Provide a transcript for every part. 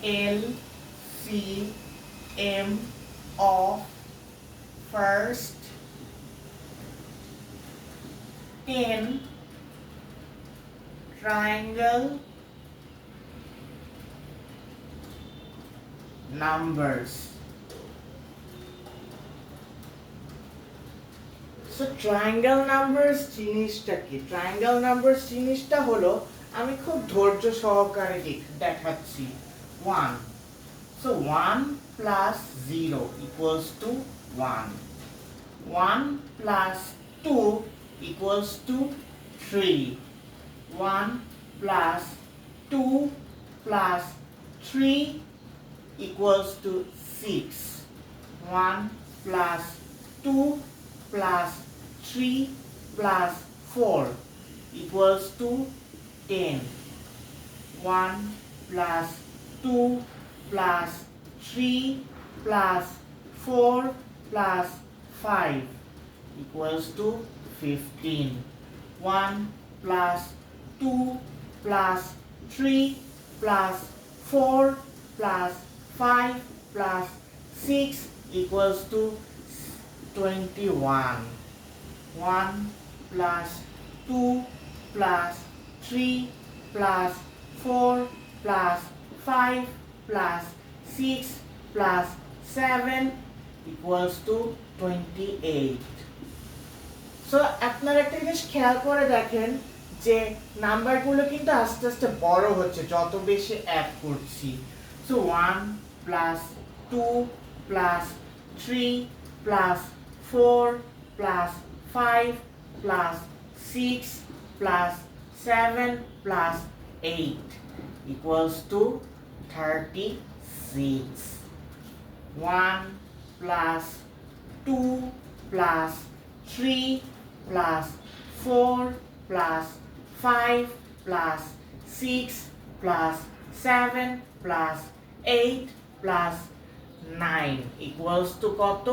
LCM of first 10 triangle numbers. So triangle numbers জিনিসটা কি? Triangle numbers জিনিসটা হলো আমি খুব ধৈর্য সহকারে দেখাচ্ছি 1. So 1 plus 0 equals to 1. 1 plus 2 equals to 3. 1 plus 2 plus 3 equals to 6. 1 plus 2 plus 3 plus 4 equals to 10. 1 plus 2 plus 3 plus 4 plus 5 equals to 15. 1 plus 2 plus 3 plus 4 plus 5 plus 6 equals to 21. 1 plus 2 plus 3 plus 4 plus 5 plus 6 plus 7 equals to 28. So আপনারা একটা জিনিস খেয়াল করে দেখেন যে নাম্বারগুলো কিন্তু আস্তে আস্তে বড় হচ্ছে যত বেশি অ্যাড করছি। So 1 plus 2 plus 3 plus 4 plus 5 plus 6 plus 7 plus 8 equals to 36. 1 plus 2 plus 3 plus 4 plus 5 plus 6 plus 7 plus 8 plus 9 equals to কত?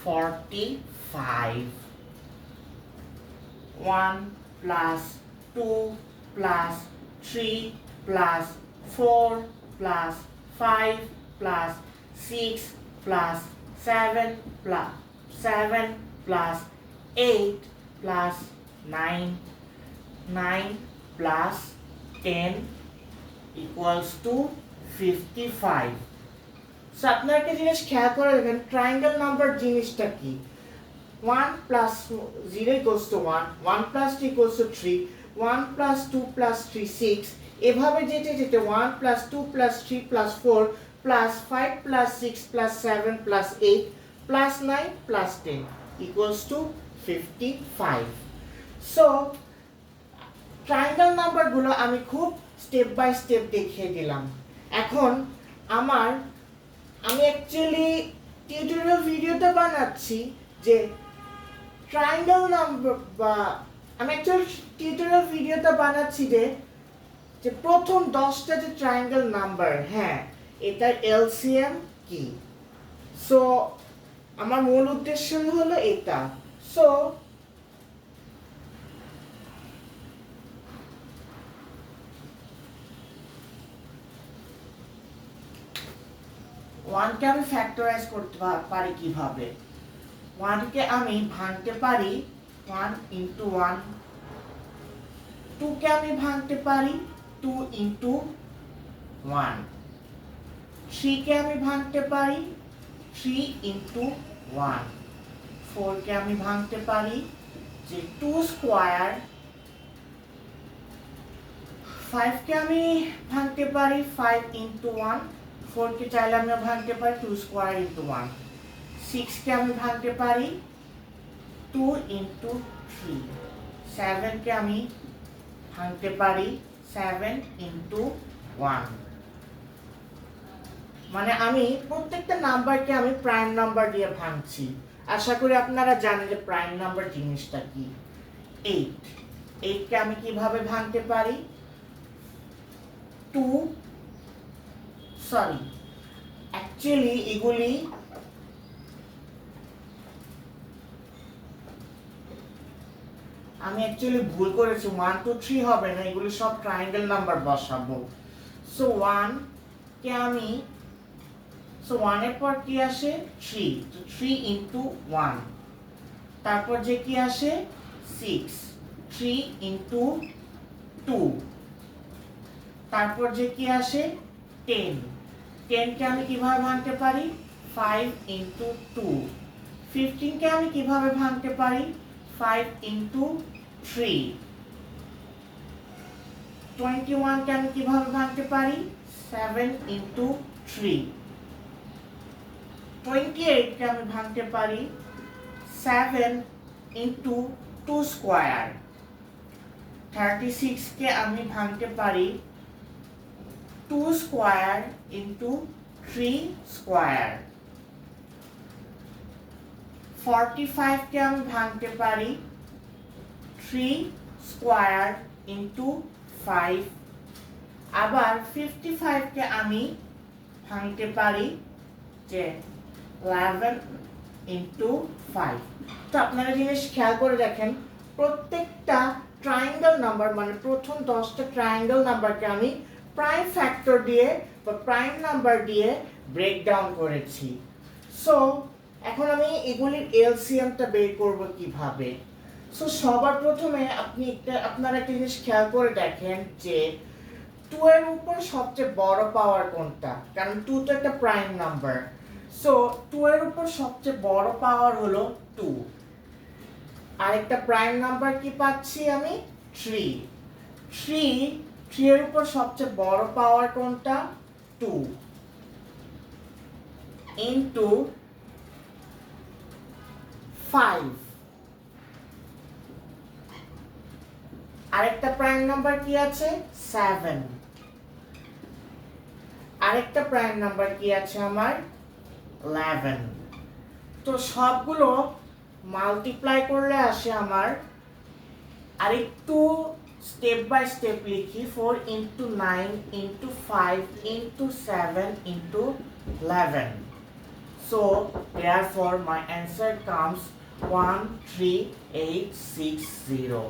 45. 1 plus 2 plus 3 plus 4 plus 5 plus 6 plus 7 plus 7 plus 8 plus 9 9 plus 10 equals to 55. So আপনারা একটা জিনিস খেয়াল করে দেখেন triangle number জিনিসটা কি? 1 plus 0 equals to 1, 1 plus 2 equals to 3, 1 plus 2 plus 3 6, এভাবে যেতে যেতে 1 plus 2 plus 3 plus 4 plus 5 plus 6 plus 7 plus 8 plus 9 plus 10 equals to 55. So triangle নাম্বারগুলো আমি খুব স্টেপ বাই স্টেপ দেখিয়ে দিলাম। এখন আমি অ্যাকচুয়ালি টিউটোরিয়াল ভিডিওটা বানাচ্ছি যে ট্রায়াঙ্গেল নাম্বার বা আমি অ্যাকচুয়ালি টিউটোরিয়াল ভিডিওটা বানাচ্ছি যে প্রথম 10টা যে ট্রায়াঙ্গেল নাম্বার, হ্যাঁ এটার এলসিএম কি। সো আমার মূল উদ্দেশ্য হলো এটা। সো 1 কে আমি ফ্যাক্টরাইজ করতে পারি কিভাবে? 1 কে আমি ভাঙতে পারি 1 into 1, 2 কে আমি ভাঙতে পারি 2 into 1, 3 কে আমি ভাঙতে পারি 3 into 1, 4 কে আমি ভাঙতে পারি যে 2 স্কয়ার, 5 কে আমি ভাঙতে পারি 5 into 1, 4 কে চাইলে আমি ভাঙতে পারি 2 স্কয়ার into 1, 6 কে আমি ভাঙতে পারি 2 into 3, 7 কে আমি ভাঙতে পারি 7 into 1। মানে আমি প্রত্যেকটা নাম্বারকে আমি প্রাইম নাম্বার দিয়ে ভাঙছি। আশা করি আপনারা জানেন যে প্রাইম নাম্বার জিনিসটা কি। 8 কে আমি কিভাবে ভাঙতে পারি? অ্যাকচুয়ালি এগুলি আমি ভুল করেছি, 1 2 3 হবে না, এগুলি সব ট্রায়াঙ্গেল নাম্বার বসাবো। সো 1 কে আমি সো 1 এর পর কি আসে 3, তো 3 ইনটু 1, তারপর যে কি আসে 6, 3 ইনটু 2, তারপর যে কি আসে 10, 10 কে আমি কিভাবে ভাঙতে পারি 5 ইনটু 2, 15 কে আমি কিভাবে ভাঙতে পারি 5 ইনটু 3, 21 কে আমি কিভাবে ভাঙতে পারি 7 ইনটু 3, 28 কে আমি ভাঙতে পারি 7 ইনটু 2 স্কয়ার, 36 কে আমি ভাঙতে পারি 2 স্কয়ার ইনটু 3 স্কয়ার, 45 কে আমি ভাঙতে পারি 3 স্কয়ার ইনটু 5, আবার 55 কে আমি ভাঙতে পারি যে 11 ইনটু 5। তো আপনারা জিনিস খেয়াল করে দেখেন প্রত্যেকটা ট্রায়াঙ্গেল নাম্বার মানে প্রথম 10টা ট্রায়াঙ্গেল নাম্বারকে আমি প্রাইম ফ্যাক্টর দিয়ে বা প্রাইম নাম্বার দিয়ে ব্রেকডাউন করেছি। সো এখন আমি এগুলির এলসিএমটা বের করব কিভাবে। সো সবার প্রথমে আপনারা একটা জিনিস খেয়াল করে দেখেন যে 2 এর উপর সবচেয়ে বড় পাওয়ার কোনটা, কারণ 2 তো একটা প্রাইম নাম্বার। সো 2 এর উপর সবচেয়ে বড় পাওয়ার হলো 2, আরেকটা প্রাইম নাম্বার কি পাচ্ছি আমি 3, 3 এর উপর সবচেয়ে বড় পাওয়ার কোনটা 2 ইনটু 5, আরেকটা প্রাইম নাম্বার কি আছে 7, আরেকটা প্রাইম নাম্বার কি আছে আমার 11। তো সবগুলো মাল্টিপ্লাই করলে আসে আমার, আরেকটু স্টেপ বাই স্টেপ লিখি 4 into 9 into 5 into 7 into 11। So therefore my answer comes 13860.